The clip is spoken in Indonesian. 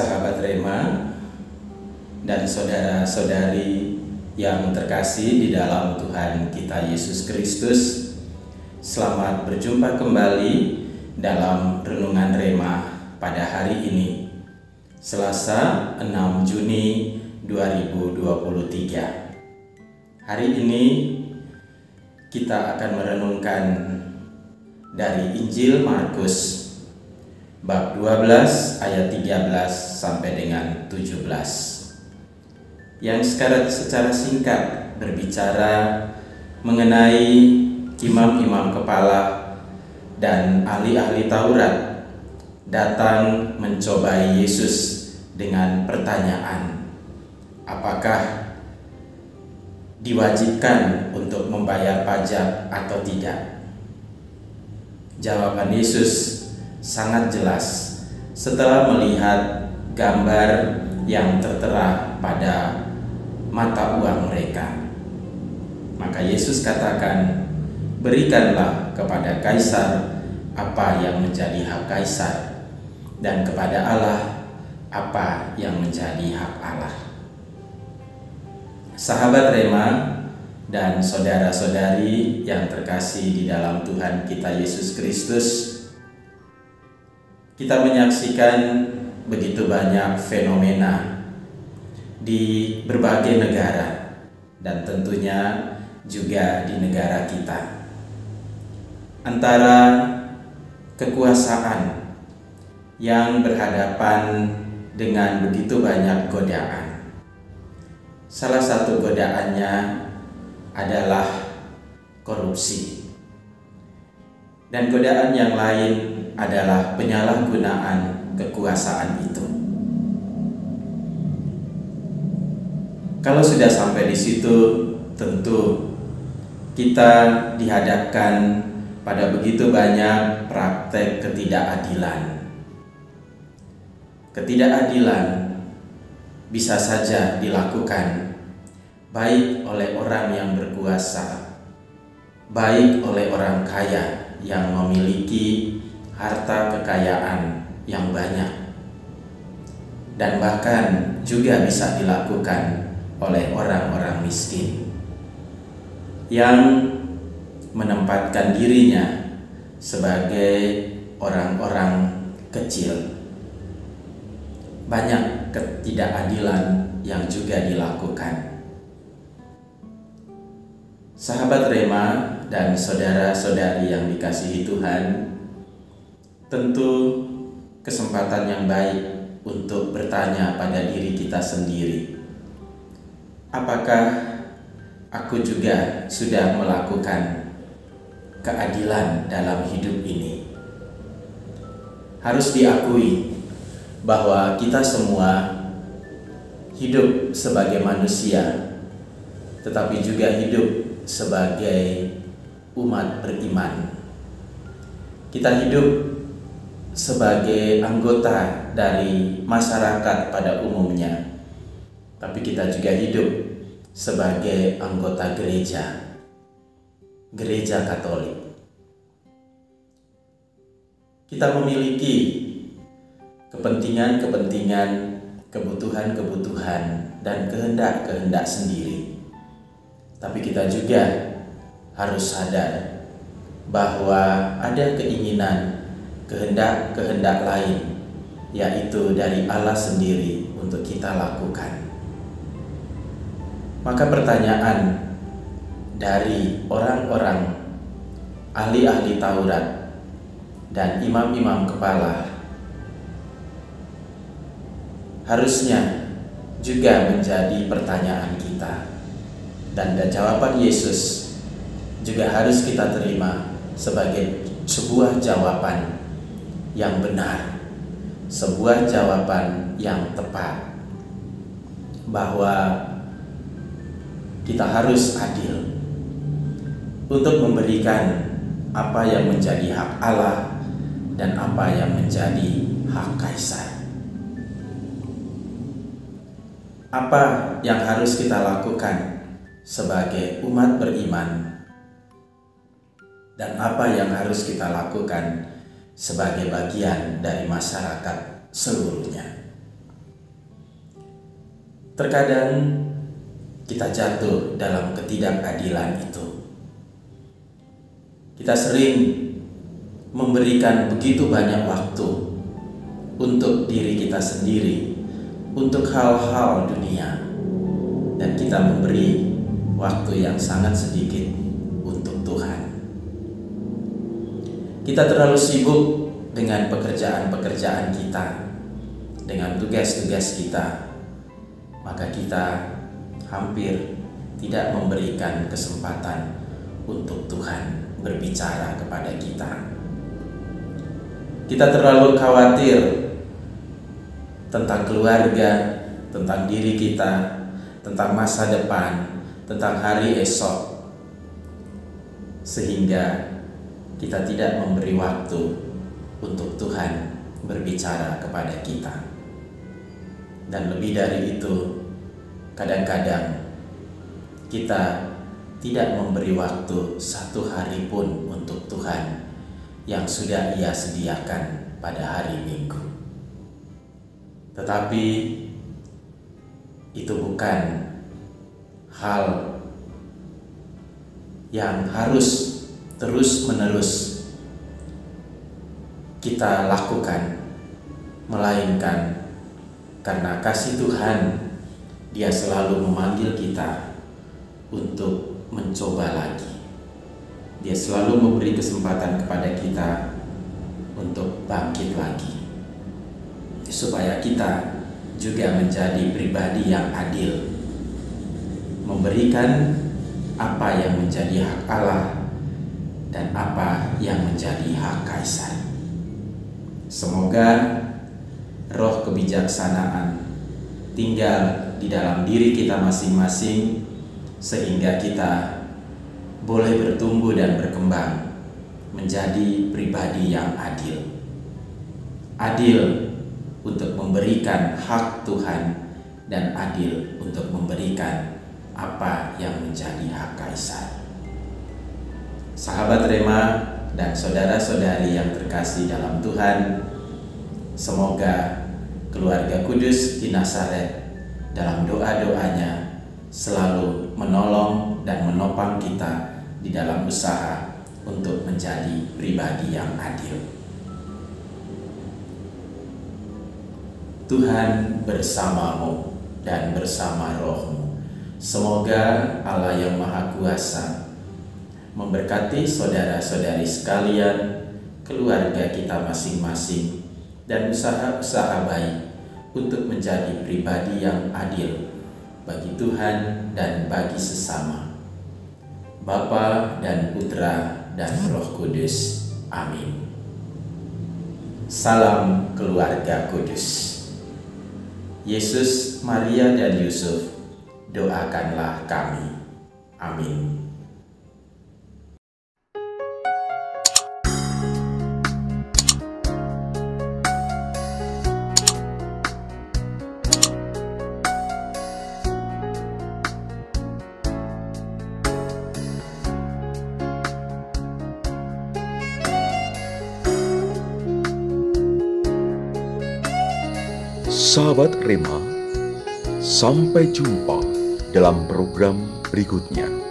sahabat Rema dan saudara-saudari yang terkasih di dalam Tuhan kita Yesus Kristus. Selamat berjumpa kembali dalam Renungan Rema pada hari ini, Selasa 6 Juni 2023. Hari ini kita akan merenungkan dari Injil Markus bab 12 ayat 13 sampai dengan 17 yang secara singkat berbicara mengenai imam-imam kepala dan ahli-ahli Taurat datang mencobai Yesus dengan pertanyaan, apakah diwajibkan untuk membayar pajak atau tidak? Jawaban Yesus sangat jelas setelah melihat gambar yang tertera pada mata uang mereka. Maka Yesus katakan, berikanlah kepada Kaisar apa yang menjadi hak Kaisar, dan kepada Allah apa yang menjadi hak Allah. Sahabat Rema dan saudara-saudari yang terkasih di dalam Tuhan kita Yesus Kristus, kita menyaksikan begitu banyak fenomena di berbagai negara dan tentunya juga di negara kita, antara kekuasaan yang berhadapan dengan begitu banyak godaan. Salah satu godaannya adalah korupsi, dan godaan yang lain adalah penyalahgunaan kekuasaan itu. Kalau sudah sampai di situ, tentu kita dihadapkan pada begitu banyak praktek ketidakadilan. Ketidakadilan bisa saja dilakukan baik oleh orang yang berkuasa, baik oleh orang kaya yang memiliki harta kekayaan yang banyak, dan bahkan juga bisa dilakukan oleh orang-orang miskin yang menempatkan dirinya sebagai orang-orang kecil. Banyak ketidakadilan yang juga dilakukan. Sahabat Rema dan saudara-saudari yang dikasihi Tuhan, tentu kesempatan yang baik untuk bertanya pada diri kita sendiri, apakah aku juga sudah melakukan keadilan dalam hidup ini? Harus diakui bahwa kita semua hidup sebagai manusia, tetapi juga hidup sebagai umat beriman. Kita hidup sebagai anggota dari masyarakat pada umumnya, tapi kita juga hidup sebagai anggota gereja Katolik. Kita memiliki kepentingan-kepentingan, kebutuhan-kebutuhan, dan kehendak-kehendak sendiri. Tapi kita juga harus sadar bahwa ada keinginan, kehendak-kehendak lain, yaitu dari Allah sendiri untuk kita lakukan. Maka pertanyaan dari orang-orang ahli-ahli Taurat dan imam-imam kepala harusnya juga menjadi pertanyaan kita, dan jawaban Yesus juga harus kita terima sebagai sebuah jawaban yang benar, sebuah jawaban yang tepat, bahwa kita harus adil untuk memberikan apa yang menjadi hak Allah dan apa yang menjadi hak Kaisar. Apa yang harus kita lakukan sebagai umat beriman, dan apa yang harus kita lakukan sebagai bagian dari masyarakat seluruhnya. Terkadang kita jatuh dalam ketidakadilan itu. Kita sering memberikan begitu banyak waktu untuk diri kita sendiri, untuk hal-hal dunia, dan kita memberi waktu yang sangat sedikit untuk Tuhan. Kita terlalu sibuk dengan pekerjaan-pekerjaan kita, dengan tugas-tugas kita, maka kita hampir tidak memberikan kesempatan untuk Tuhan berbicara kepada kita. Kita terlalu khawatir tentang keluarga, tentang diri kita, tentang masa depan, tentang hari esok, sehingga kita tidak memberi waktu untuk Tuhan berbicara kepada kita. Dan lebih dari itu, kadang-kadang kita tidak memberi waktu satu hari pun untuk Tuhan yang sudah Ia sediakan pada hari Minggu. Tetapi itu bukan hal yang harus terus-menerus kita lakukan, melainkan karena kasih Tuhan, Dia selalu memanggil kita untuk mencoba lagi. Dia selalu memberi kesempatan kepada kita untuk bangkit lagi, supaya kita juga menjadi pribadi yang adil, memberikan apa yang menjadi hak Allah dan apa yang menjadi hak Kaisar. Semoga roh kebijaksanaan tinggal di dalam diri kita masing-masing, sehingga kita boleh bertumbuh dan berkembang menjadi pribadi yang adil. Adil untuk memberikan hak Tuhan dan adil untuk memberikan apa yang menjadi hak Kaisar. Sahabat Rema dan saudara-saudari yang terkasih dalam Tuhan, semoga keluarga kudus di Nazaret dalam doa-doanya selalu menolong dan menopang kita di dalam usaha untuk menjadi pribadi yang adil. Tuhan bersamamu dan bersama rohmu. Semoga Allah yang Maha Kuasa memberkati saudara-saudari sekalian, keluarga kita masing-masing, dan usaha-usaha baik untuk menjadi pribadi yang adil bagi Tuhan dan bagi sesama. Bapa dan Putra dan Roh Kudus. Amin. Salam keluarga kudus. Yesus, Maria, dan Yusuf, doakanlah kami. Amin. Sahabat Rema, sampai jumpa dalam program berikutnya.